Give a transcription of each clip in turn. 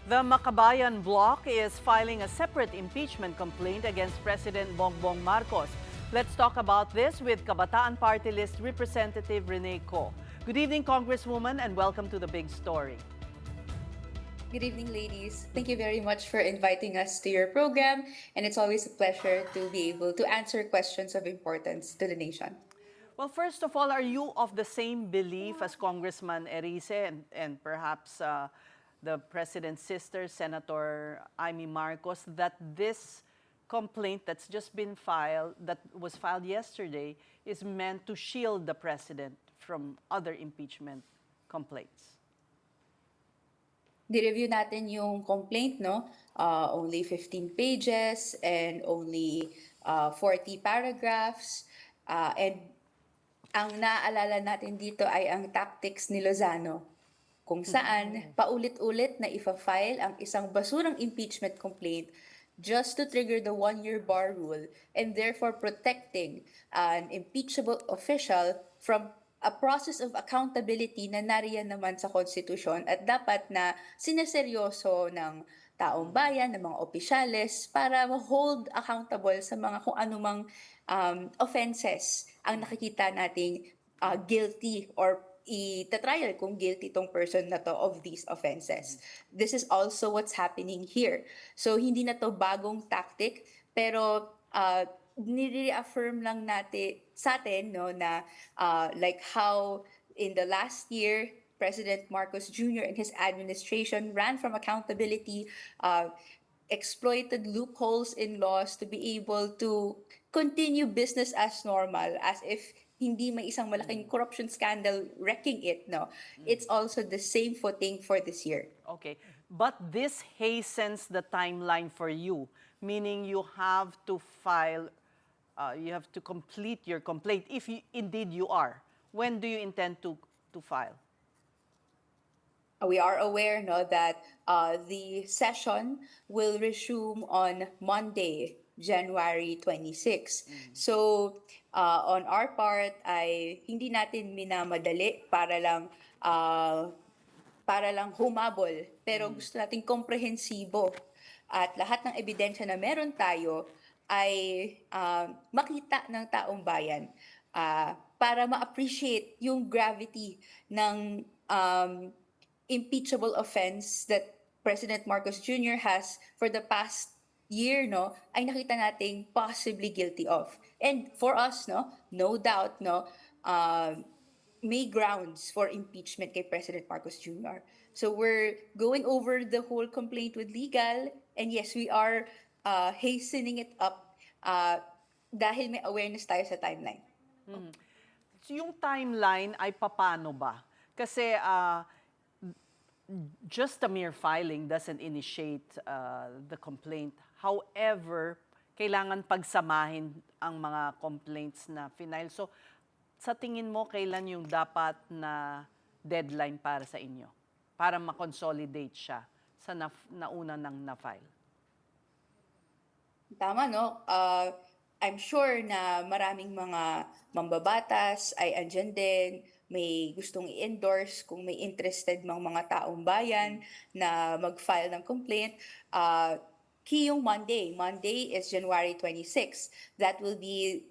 The Makabayan Bloc is filing a separate impeachment complaint against President Bongbong Marcos. Let's talk about this with Kabataan Party List Representative Rene Co. Good evening, Congresswoman, and welcome to The Big Story. Good evening, ladies. Thank you very much for inviting us to your program, and it's always a pleasure to be able to answer questions of importance to the nation. Well, first of all, are you of the same belief as Congressman Erice and perhaps the President's sister, Senator Amy Marcos, that this complaint that's just been filed, that was filed yesterday, is meant to shield the President from other impeachment complaints? Di-review natin yung complaint, no? Only 15 pages and only 40 paragraphs. And ang naaalala natin dito ay ang tactics ni Lozano, kung saan paulit-ulit na ifa-file ang isang basurang impeachment complaint just to trigger the one-year bar rule and therefore protecting an impeachable official from a process of accountability na nariyan naman sa konstitusyon at dapat na sineseryoso ng taong bayan, ng mga opisyales para ma-hold accountable sa mga kung anumang offenses ang nakikita nating guilty or itatrial kung guilty tong person na to of these offenses. This is also what's happening here. So hindi na to bagong tactic, pero nire-affirm lang natin sa atin, no, na like how in the last year President Marcos Jr. and his administration ran from accountability, exploited loopholes in laws to be able to continue business as normal, as if hindi may isang malaking corruption scandal wrecking it, no. It's also the same footing for this year. Okay, but this hastens the timeline for you, meaning you have to file, you have to complete your complaint, if indeed you are. When do you intend to file? We are aware, no, that the session will resume on Monday, January 26. So on our part ay hindi natin minamadali para lang humabol, pero gusto nating komprehensibo at lahat ng ebidensya na meron tayo ay makita ng taong bayan para ma-appreciate yung gravity ng impeachable offense that President Marcos Jr. has for the past year, no, ay nakita nating possibly guilty of. And for us, no doubt, may grounds for impeachment kay President Marcos Jr. So we're going over the whole complaint with legal, and yes, we are hastening it up dahil may awareness tayo sa timeline. So yung timeline ay paano ba? Kasi just a mere filing doesn't initiate the complaint. However, kailangan pagsamahin ang mga complaints na final. So, sa tingin mo, kailan yung dapat na deadline para sa inyo? Para ma-consolidate siya sa nauna ng na-file? Tama, no? I'm sure na maraming mga mambabatas ay andyan din, may gustong i-endorse kung may interested mga taong bayan na mag-file ng complaint. Key yung Monday. Monday is January 26. That will be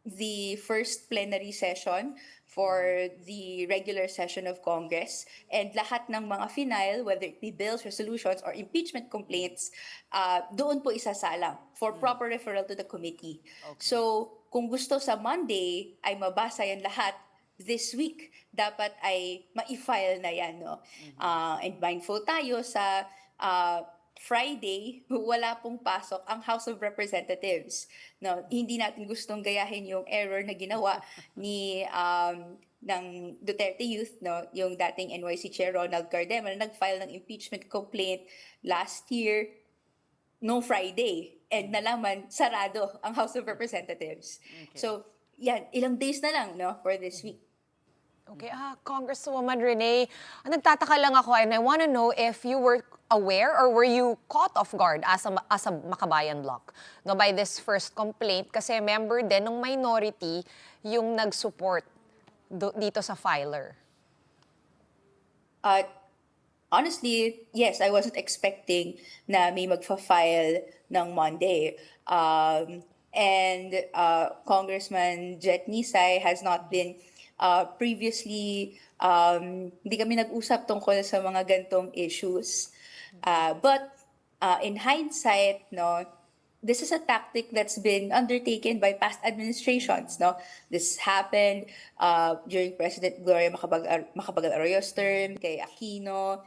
the first plenary session for the regular session of Congress. And lahat ng mga final, whether it be bills, resolutions, or impeachment complaints, doon po isasalang for proper referral to the committee. Okay. So kung gusto sa Monday ay mabasa yan lahat, this week dapat ay ma-file na yan, no? And mindful tayo sa Friday, wala pong pasok ang House of Representatives. No, hindi natin gustong gayahin yung error na ginawa ni ng Duterte Youth, no, yung dating NYC Chair Ronald Cardema na nag-file ng impeachment complaint last year no Friday, and nalaman sarado ang House of Representatives. Okay. So yan, ilang days na lang, no, for this week. Okay, Congresswoman Rene, nagtataka lang ako and I want to know if you were aware or were you caught off guard as a Makabayan Bloc, no, by this first complaint kasi member din ng minority yung nag-support dito sa filer. honestly, yes, I wasn't expecting na may magfa-file ng Monday. And Congressman Jet Nisay has not been previously, hindi kami nag-usap tungkol sa mga gantong issues. But in hindsight, no, this is a tactic that's been undertaken by past administrations, no? This happened during President Gloria Macapagal Arroyo's term, kay Aquino.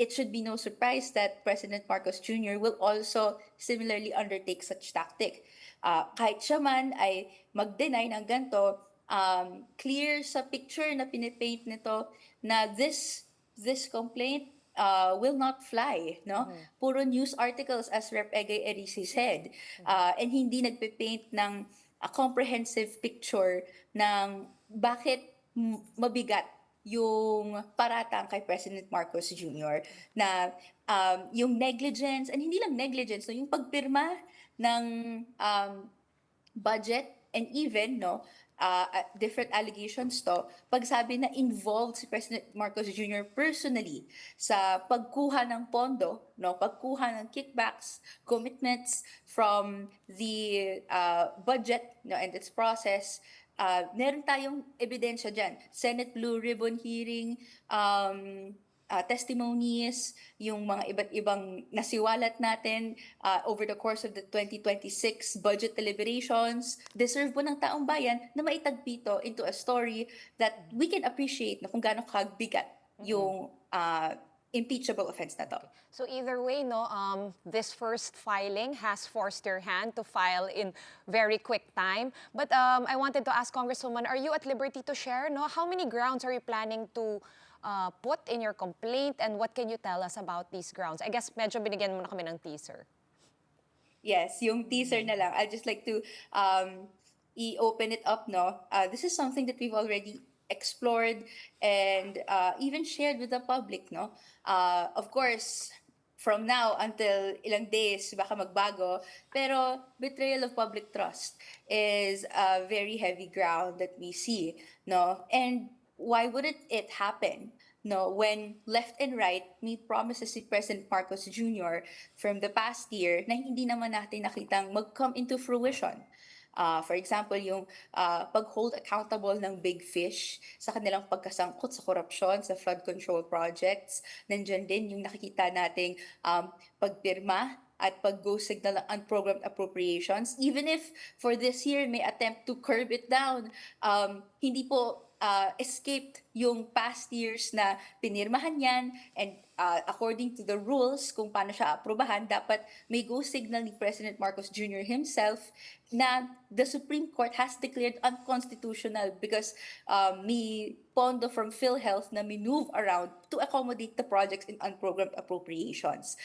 It should be no surprise that President Marcos Jr. will also similarly undertake such tactic. Kahit siya man ay mag-deny ng ganito, clear sa picture na pinipaint nito na this complaint will not fly, no? Puro news articles, as Rep. Egay Erice said, and hindi nagpe-paint ng a comprehensive picture ng bakit mabigat yung paratang kay President Marcos Jr. na yung negligence, and hindi lang negligence, no, yung pagpirma ng budget, and even, no, different allegations to, pagsabi na involved si President Marcos Jr. personally sa pagkuha ng pondo, no, pagkuha ng kickbacks, commitments from the budget, no, and its process. Meron tayong ebidensya dyan. Senate Blue Ribbon hearing, testimonies, yung mga iba't ibang nasiwalat natin over the course of the 2026 budget deliberations, deserve po ng taong bayan na maitagpito into a story that we can appreciate na kung gaano kabigat yung impeachable offense na to. So either way, no, this first filing has forced your hand to file in very quick time. But I wanted to ask Congresswoman, are you at liberty to share, no? How many grounds are you planning to put in your complaint, and what can you tell us about these grounds? I guess medyo binigyan mo na kami ng teaser. Yes, yung teaser na lang. I'd just like to i-open it up, no? This is something that we've already explored and even shared with the public, no? Of course, from now until ilang days, baka magbago, pero betrayal of public trust is a very heavy ground that we see, no? And why wouldn't it happen? No, when left and right, may promises si President Marcos Jr. from the past year na hindi naman natin nakitang mag-come into fruition. For example, yung pag-hold accountable ng big fish sa kanilang pagkasangkot sa korupsyon, sa flood control projects. Nandyan din yung nakikita nating pagpirma at pag-go signal ng unprogrammed appropriations. Even if for this year may attempt to curb it down, hindi po escaped yung past years na pinirmahan yan, and according to the rules kung paano siya aprobahan, dapat may go signal ni President Marcos Jr. himself na the Supreme Court has declared unconstitutional because may pondo from PhilHealth na may move around to accommodate the projects in unprogrammed appropriations.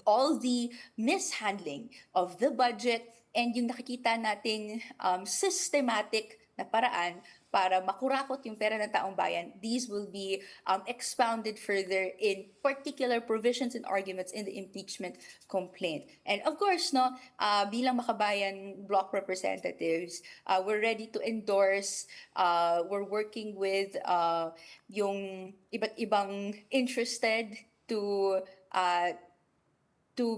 All the mishandling of the budget and yung nakikita nating systematic na paraan para makurakot yung pera ng taong bayan, these will be expounded further in particular provisions and arguments in the impeachment complaint. And of course, no, bilang Makabayan block representatives, we're ready to endorse, we're working with yung iba't ibang interested to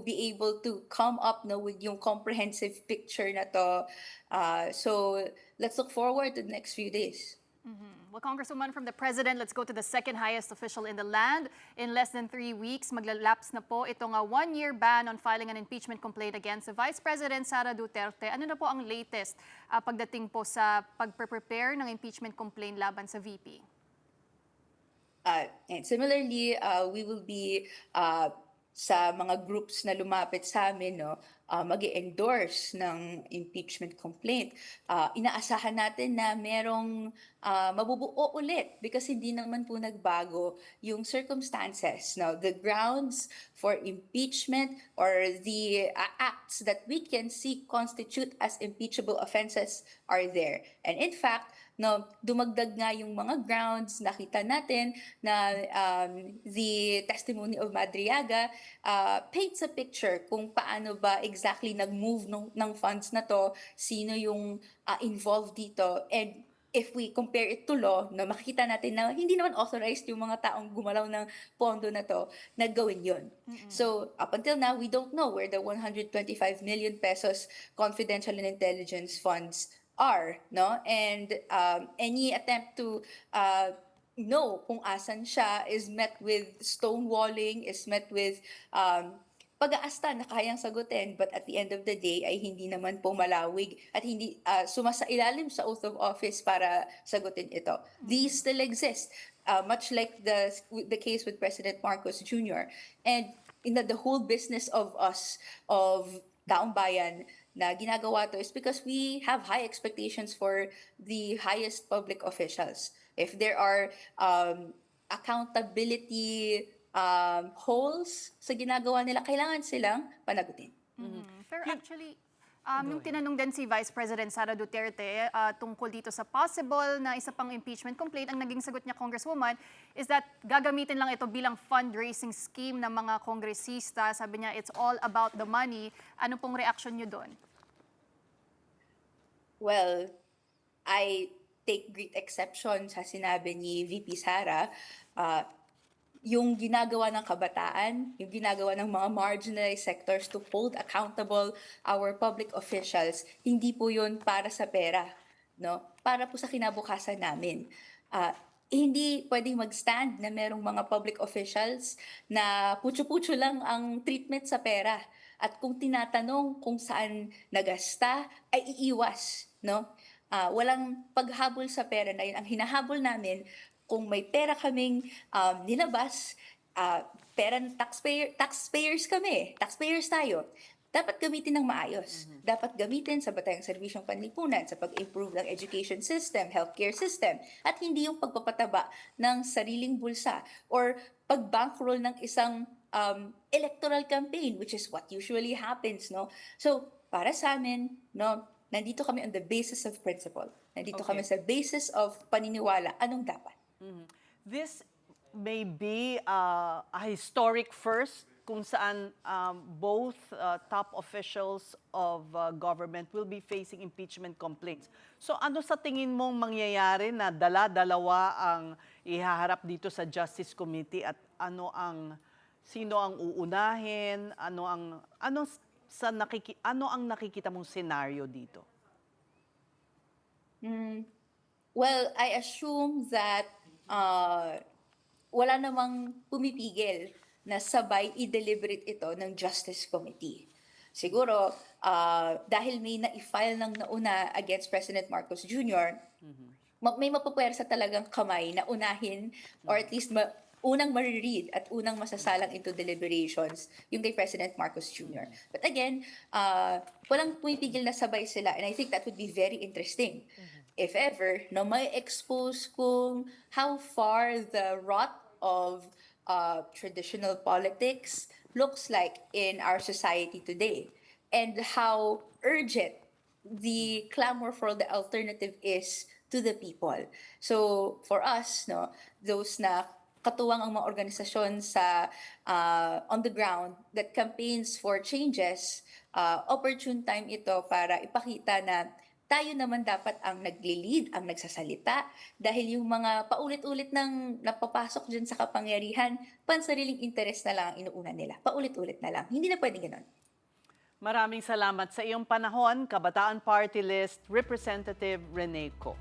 be able to come up, no, with yung comprehensive picture na to. So let's look forward to the next few days. Well, Congresswoman, from the President, let's go to the second highest official in the land. In less than 3 weeks, maglalapse na po itong 1-year ban on filing an impeachment complaint against the Vice President Sara Duterte. Ano na po ang latest pagdating po sa pag-prepare ng impeachment complaint laban sa VP? And similarly, we will be sa mga groups na lumapit sa amin, no, mag-endorse ng impeachment complaint. Inaasahan natin na merong mabubuo ulit because hindi naman po nagbago yung circumstances. Now, the grounds for impeachment or the acts that we can see constitute as impeachable offenses are there. And in fact, no, dumagdag nga yung mga grounds. Nakita natin na the testimony of Madriaga paints a picture kung paano ba exactly nag-move ng funds na to, sino yung involved dito. And if we compare it to law, no, makikita natin na hindi naman authorized yung mga taong gumalaw ng pondo na to na gawin yun. So, up until now, we don't know where the 125 million pesos confidential and intelligence funds are, no? And any attempt to know kung asan siya is met with stonewalling, is met with pag-aasta na kayang sagutin, but at the end of the day ay hindi naman po malawig at hindi sumasailalim sa oath of office para sagutin ito. These still exist, much like the case with President Marcos Jr. And the whole business of us, of Taong Bayan, na ginagawa to is because we have high expectations for the highest public officials. If there are accountability holes sa ginagawa nila, kailangan silang panagutin. Pero actually, yung tinanong din si Vice President Sara Duterte tungkol dito sa possible na isa pang impeachment complaint, ang naging sagot niya, Congresswoman, is that gagamitin lang ito bilang fundraising scheme ng mga kongresista. Sabi niya, it's all about the money. Ano pong reaction niyo doon? Well, I take great exception sa sinabi ni VP Sara. Yung ginagawa ng kabataan, yung ginagawa ng mga marginalized sectors to hold accountable our public officials, hindi po yun para sa pera, no? Para po sa kinabukasan namin. Hindi pwedeng mag-stand na merong mga public officials na putyo-putyo lang ang treatment sa pera. At kung tinatanong kung saan nagasta, ay iiwas, no? Walang paghabol sa pera na yun. Ang hinahabol namin, kung may pera kaming nilabas, pera ng taxpayers kami, taxpayers tayo, dapat gamitin ng maayos. Dapat gamitin sa batayang serbisyong panlipunan, sa pag-improve ng education system, healthcare system, at hindi yung pagpapataba ng sariling bulsa or pag-bankroll ng isang electoral campaign, which is what usually happens, no? So, para sa amin, no, nandito kami on the basis of principle. Nandito kami sa basis of paniniwala. Anong dapat? This may be a historic first kung saan both top officials of government will be facing impeachment complaints. So ano sa tingin mong mangyayari na dala-dalawa ang ihaharap dito sa Justice Committee at sino ang uunahin, ano ang nakikita mong scenario dito? Well, I assume that wala namang pumipigil na sabay i-deliberate ito ng Justice Committee. Siguro, dahil may na-file ng nauna against President Marcos Jr., may mapapwersa talagang kamay na unahin or at least unang mariread at unang masasalang into deliberations yung kay President Marcos Jr. But again, walang pumipigil na sabay sila, and I think that would be very interesting. If ever, no, may expose kung how far the rot of traditional politics looks like in our society today, and how urgent the clamor for the alternative is to the people. So for us, no, those na katuwang ang mga organisasyon sa on the ground that campaigns for changes, opportune time ito para ipakita na tayo naman dapat ang nagli-lead, ang nagsasalita, dahil yung mga paulit-ulit nang napapasok dyan sa kapangyarihan, pansariling interes na lang ang inuuna nila. Paulit-ulit na lang. Hindi na pwedeng ganon. Maraming salamat sa iyong panahon, Kabataan Party List Representative Rene Co.